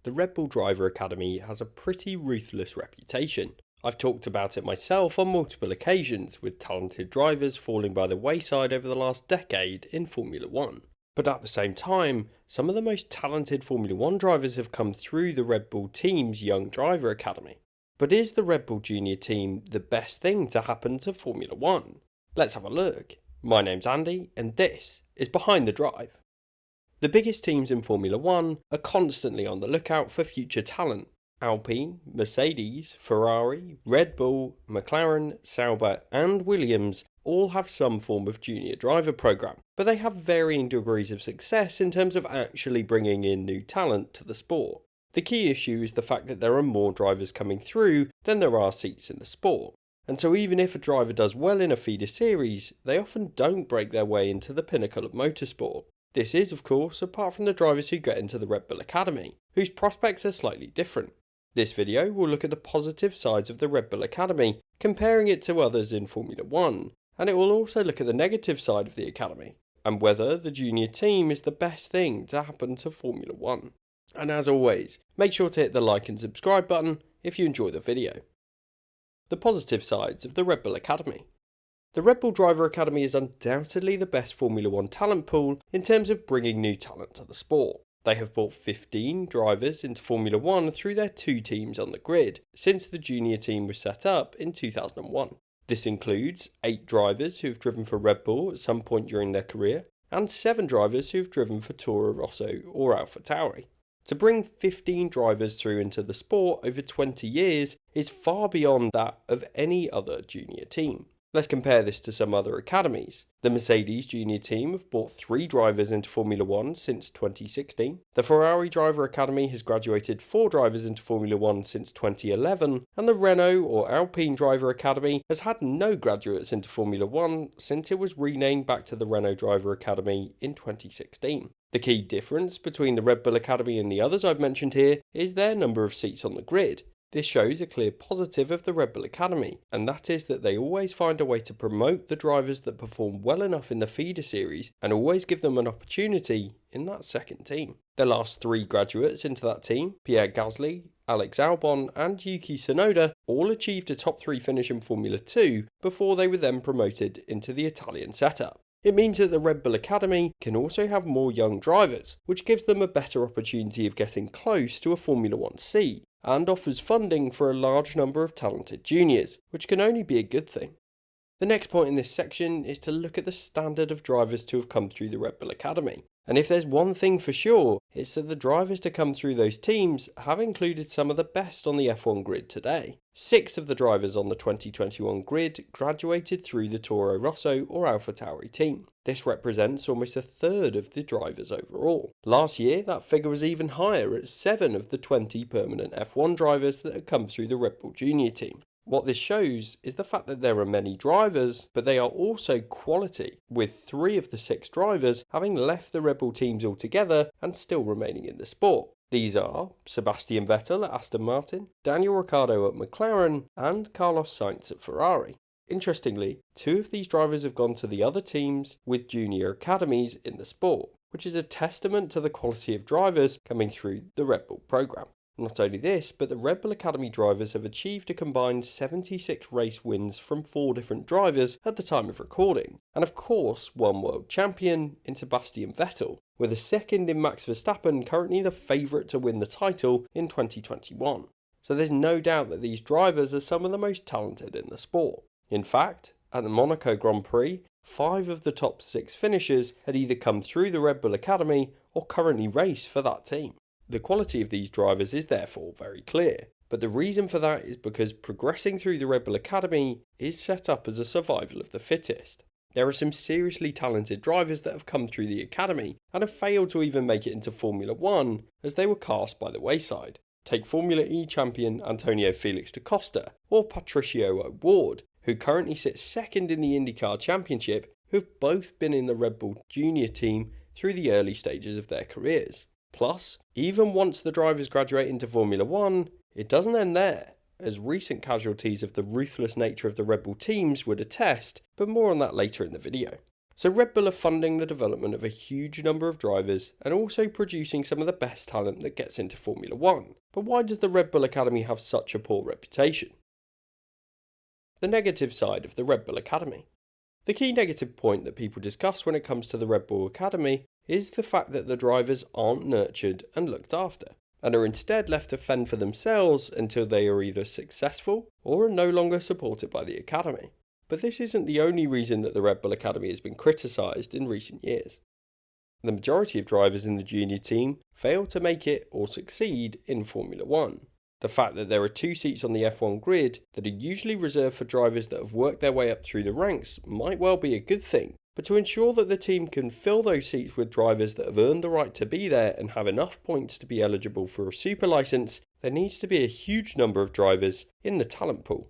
The Red Bull Driver Academy has a pretty ruthless reputation. I've talked about it myself on multiple occasions, with talented drivers falling by the wayside over the last decade in Formula 1. But at the same time, some of the most talented Formula 1 drivers have come through the Red Bull team's Young Driver Academy. But is the Red Bull Junior team the best thing to happen to Formula 1? Let's have a look. My name's Andy, and this is Behind the Drive. The biggest teams in Formula 1 are constantly on the lookout for future talent. Alpine, Mercedes, Ferrari, Red Bull, McLaren, Sauber and Williams all have some form of junior driver program, but they have varying degrees of success in terms of actually bringing in new talent to the sport. The key issue is the fact that there are more drivers coming through than there are seats in the sport, and so even if a driver does well in a feeder series, they often don't break their way into the pinnacle of motorsport. This is, of course, apart from the drivers who get into the Red Bull Academy, whose prospects are slightly different. This video will look at the positive sides of the Red Bull Academy, comparing it to others in Formula 1, and it will also look at the negative side of the Academy, and whether the junior team is the best thing to happen to Formula 1. And as always, make sure to hit the like and subscribe button if you enjoy the video. The positive sides of the Red Bull Academy. The Red Bull Driver Academy is undoubtedly the best Formula 1 talent pool in terms of bringing new talent to the sport. They have brought 15 drivers into Formula 1 through their two teams on the grid since the junior team was set up in 2001. This includes 8 drivers who have driven for Red Bull at some point during their career and 7 drivers who have driven for Toro Rosso or AlphaTauri. To bring 15 drivers through into the sport over 20 years is far beyond that of any other junior team. Let's compare this to some other academies. The Mercedes junior team have brought 3 drivers into Formula 1 since 2016. The Ferrari Driver Academy has graduated 4 drivers into Formula 1 since 2011. And the Renault or Alpine Driver Academy has had no graduates into Formula 1 since it was renamed back to the Renault Driver Academy in 2016. The key difference between the Red Bull Academy and the others I've mentioned here is their number of seats on the grid. This shows a clear positive of the Red Bull Academy, and that is that they always find a way to promote the drivers that perform well enough in the feeder series and always give them an opportunity in that second team. Their last 3 graduates into that team, Pierre Gasly, Alex Albon and Yuki Tsunoda, all achieved a top 3 finish in Formula 2 before they were then promoted into the Italian setup. It means that the Red Bull Academy can also have more young drivers, which gives them a better opportunity of getting close to a Formula 1 seat, and offers funding for a large number of talented juniors, which can only be a good thing. The next point in this section is to look at the standard of drivers to have come through the Red Bull Academy. And if there's one thing for sure, it's that the drivers to come through those teams have included some of the best on the F1 grid today. 6 of the drivers on the 2021 grid graduated through the Toro Rosso or AlphaTauri team. This represents almost a third of the drivers overall. Last year, that figure was even higher at 7 of the 20 permanent F1 drivers that had come through the Red Bull Junior team. What this shows is the fact that there are many drivers, but they are also quality, with 3 of the 6 drivers having left the Red Bull teams altogether and still remaining in the sport. These are Sebastian Vettel at Aston Martin, Daniel Ricciardo at McLaren, and Carlos Sainz at Ferrari. Interestingly, 2 of these drivers have gone to the other teams with junior academies in the sport, which is a testament to the quality of drivers coming through the Red Bull program. Not only this, but the Red Bull Academy drivers have achieved a combined 76 race wins from 4 different drivers at the time of recording, and of course 1 world champion in Sebastian Vettel, with a second in Max Verstappen currently the favourite to win the title in 2021. So there's no doubt that these drivers are some of the most talented in the sport. In fact, at the Monaco Grand Prix, 5 of the top 6 finishers had either come through the Red Bull Academy or currently race for that team. The quality of these drivers is therefore very clear, but the reason for that is because progressing through the Red Bull Academy is set up as a survival of the fittest. There are some seriously talented drivers that have come through the Academy and have failed to even make it into Formula 1 as they were cast by the wayside. Take Formula E champion Antonio Felix da Costa or Patricio O'Ward, who currently sits second in the IndyCar Championship, who have both been in the Red Bull Junior team through the early stages of their careers. Plus, even once the drivers graduate into Formula 1, it doesn't end there, as recent casualties of the ruthless nature of the Red Bull teams would attest, but more on that later in the video. So Red Bull are funding the development of a huge number of drivers and also producing some of the best talent that gets into Formula One. But why does the Red Bull Academy have such a poor reputation? The negative side of the Red Bull Academy. The key negative point that people discuss when it comes to the Red Bull Academy is the fact that the drivers aren't nurtured and looked after, and are instead left to fend for themselves until they are either successful or are no longer supported by the Academy. But this isn't the only reason that the Red Bull Academy has been criticised in recent years. The majority of drivers in the junior team fail to make it or succeed in Formula One. The fact that there are 2 seats on the F1 grid that are usually reserved for drivers that have worked their way up through the ranks might well be a good thing, but to ensure that the team can fill those seats with drivers that have earned the right to be there and have enough points to be eligible for a super licence, there needs to be a huge number of drivers in the talent pool.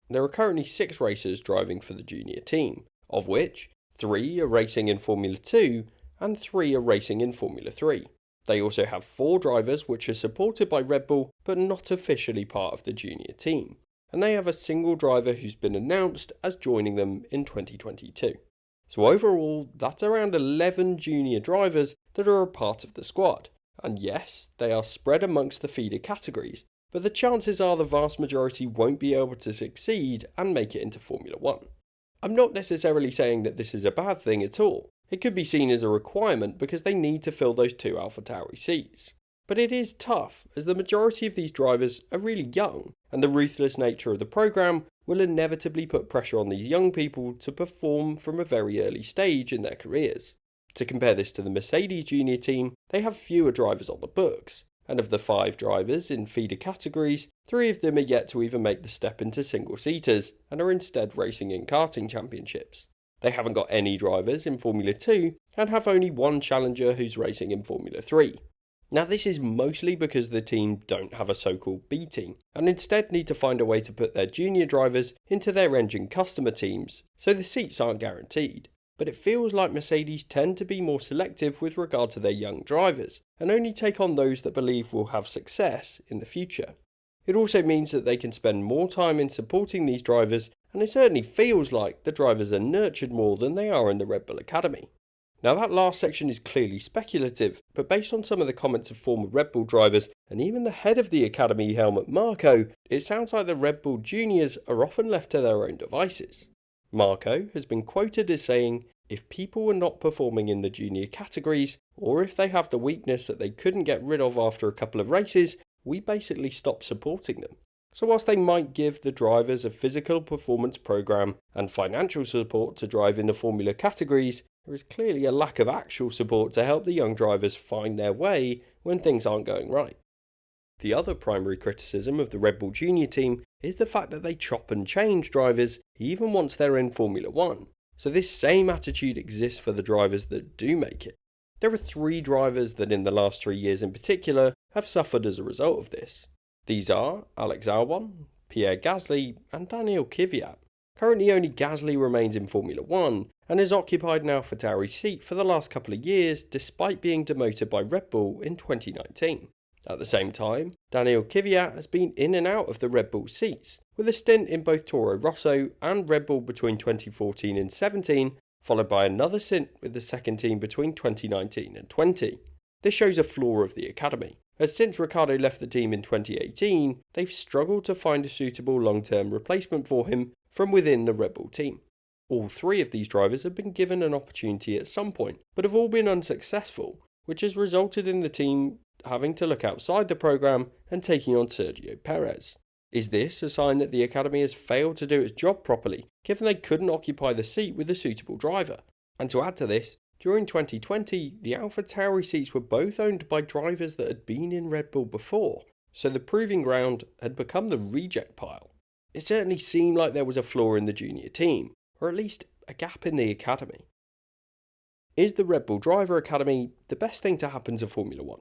There are currently 6 racers driving for the junior team, of which 3 are racing in Formula 2 and 3 are racing in Formula 3. They also have 4 drivers which are supported by Red Bull but not officially part of the junior team, and they have a single driver who's been announced as joining them in 2022. So overall, that's around 11 junior drivers that are a part of the squad, and yes, they are spread amongst the feeder categories, but the chances are the vast majority won't be able to succeed and make it into Formula One. I'm not necessarily saying that this is a bad thing at all. It could be seen as a requirement because they need to fill those 2 AlphaTauri seats. But it is tough, as the majority of these drivers are really young, and the ruthless nature of the programme will inevitably put pressure on these young people to perform from a very early stage in their careers. To compare this to the Mercedes junior team, they have fewer drivers on the books, and of the 5 drivers in feeder categories, 3 of them are yet to even make the step into single-seaters, and are instead racing in karting championships. They haven't got any drivers in Formula 2 and have only 1 challenger who's racing in Formula 3. Now this is mostly because the team don't have a so-called B team and instead need to find a way to put their junior drivers into their engine customer teams, so the seats aren't guaranteed. But it feels like Mercedes tend to be more selective with regard to their young drivers and only take on those that believe will have success in the future. It also means that they can spend more time in supporting these drivers, and it certainly feels like the drivers are nurtured more than they are in the Red Bull Academy. Now that last section is clearly speculative, but based on some of the comments of former Red Bull drivers and even the head of the Academy, Helmut Marko, it sounds like the Red Bull juniors are often left to their own devices. Marko has been quoted as saying, "If people are not performing in the junior categories, or if they have the weakness that they couldn't get rid of after a couple of races, we basically stop supporting them." So whilst they might give the drivers a physical performance program and financial support to drive in the Formula categories, there is clearly a lack of actual support to help the young drivers find their way when things aren't going right. The other primary criticism of the Red Bull Junior team is the fact that they chop and change drivers even once they're in Formula One. So this same attitude exists for the drivers that do make it. There are 3 drivers that in the last 3 years in particular have suffered as a result of this. These are Alex Albon, Pierre Gasly and Daniel Kvyat. Currently only Gasly remains in Formula 1 and has occupied an AlphaTauri seat for the last couple of years despite being demoted by Red Bull in 2019. At the same time, Daniel Kvyat has been in and out of the Red Bull seats, with a stint in both Toro Rosso and Red Bull between 2014 and 17, followed by another stint with the second team between 2019 and 20. This shows a flaw of the academy, as since Ricciardo left the team in 2018, they've struggled to find a suitable long-term replacement for him from within the Red Bull team. All 3 of these drivers have been given an opportunity at some point, but have all been unsuccessful, which has resulted in the team having to look outside the programme and taking on Sergio Perez. Is this a sign that the academy has failed to do its job properly, given they couldn't occupy the seat with a suitable driver? And to add to this, during 2020, the AlphaTauri seats were both owned by drivers that had been in Red Bull before, so the proving ground had become the reject pile. It certainly seemed like there was a flaw in the junior team, or at least a gap in the academy. Is the Red Bull Driver Academy the best thing to happen to Formula One?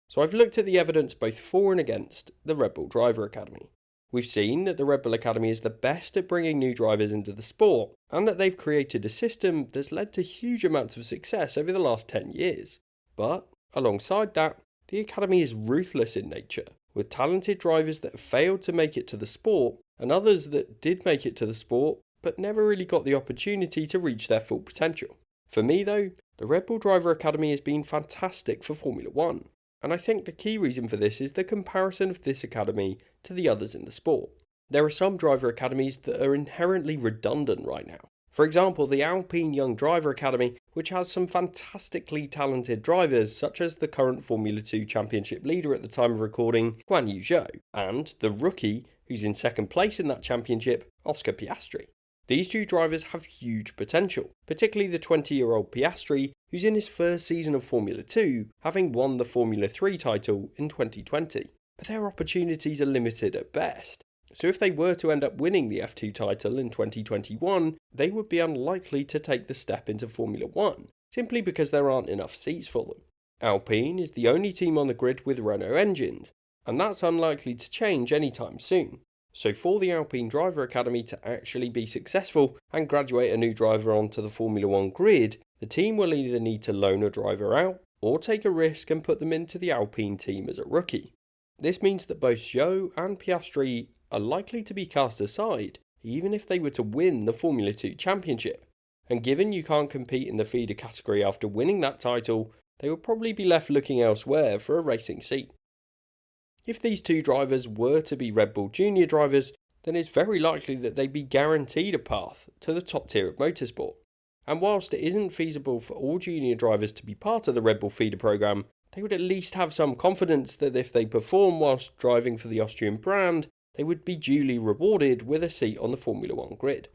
So I've looked at the evidence both for and against the Red Bull Driver Academy. We've seen that the Red Bull Academy is the best at bringing new drivers into the sport, and that they've created a system that's led to huge amounts of success over the last 10 years. But, alongside that, the academy is ruthless in nature, with talented drivers that have failed to make it to the sport, and others that did make it to the sport, but never really got the opportunity to reach their full potential. For me though, the Red Bull Driver Academy has been fantastic for Formula 1, and I think the key reason for this is the comparison of this academy to the others in the sport. There are some driver academies that are inherently redundant right now. For example, the Alpine Young Driver Academy, which has some fantastically talented drivers such as the current Formula 2 Championship leader at the time of recording, Guan Yu Zhou, and the rookie, who's in second place in that championship, Oscar Piastri. These two drivers have huge potential, particularly the 20-year-old Piastri, who's in his first season of Formula 2, having won the Formula 3 title in 2020. But their opportunities are limited at best. So if they were to end up winning the F2 title in 2021, they would be unlikely to take the step into Formula 1, simply because there aren't enough seats for them. Alpine is the only team on the grid with Renault engines, and that's unlikely to change anytime soon. So for the Alpine Driver Academy to actually be successful and graduate a new driver onto the Formula 1 grid, the team will either need to loan a driver out, or take a risk and put them into the Alpine team as a rookie. This means that both Zhou and Piastri are likely to be cast aside, even if they were to win the Formula 2 Championship. And given you can't compete in the feeder category after winning that title, they will probably be left looking elsewhere for a racing seat. If these two drivers were to be Red Bull Junior drivers, then it's very likely that they'd be guaranteed a path to the top tier of motorsport. And whilst it isn't feasible for all junior drivers to be part of the Red Bull feeder program, they would at least have some confidence that if they perform whilst driving for the Austrian brand, they would be duly rewarded with a seat on the Formula 1 grid.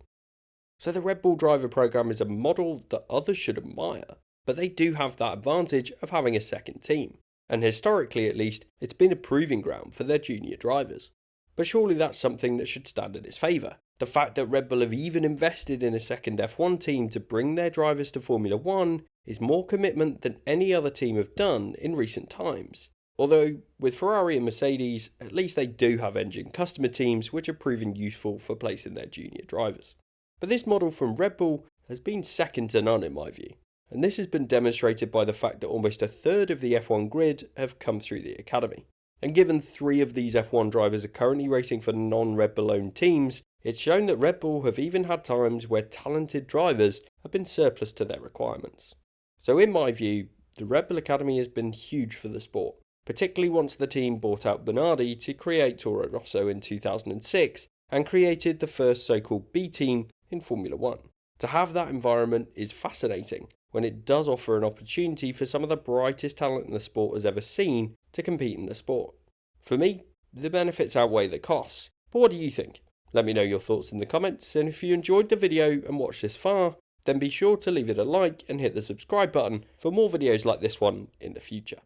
So the Red Bull driver program is a model that others should admire, but they do have that advantage of having a second team, and historically at least, it's been a proving ground for their junior drivers. But surely that's something that should stand in its favour. The fact that Red Bull have even invested in a second F1 team to bring their drivers to Formula 1 is more commitment than any other team have done in recent times. Although, with Ferrari and Mercedes, at least they do have engine customer teams which are proving useful for placing their junior drivers. But this model from Red Bull has been second to none in my view, and this has been demonstrated by the fact that almost a third of the F1 grid have come through the academy. And given 3 of these F1 drivers are currently racing for non-Red Bull owned teams, it's shown that Red Bull have even had times where talented drivers have been surplus to their requirements. So in my view, the Red Bull Academy has been huge for the sport, particularly once the team bought out Bernardi to create Toro Rosso in 2006 and created the first so-called B team in Formula 1. To have that environment is fascinating when it does offer an opportunity for some of the brightest talent in the sport has ever seen to compete in the sport. For me, the benefits outweigh the costs, but what do you think? Let me know your thoughts in the comments, and if you enjoyed the video and watched this far, then be sure to leave it a like and hit the subscribe button for more videos like this one in the future.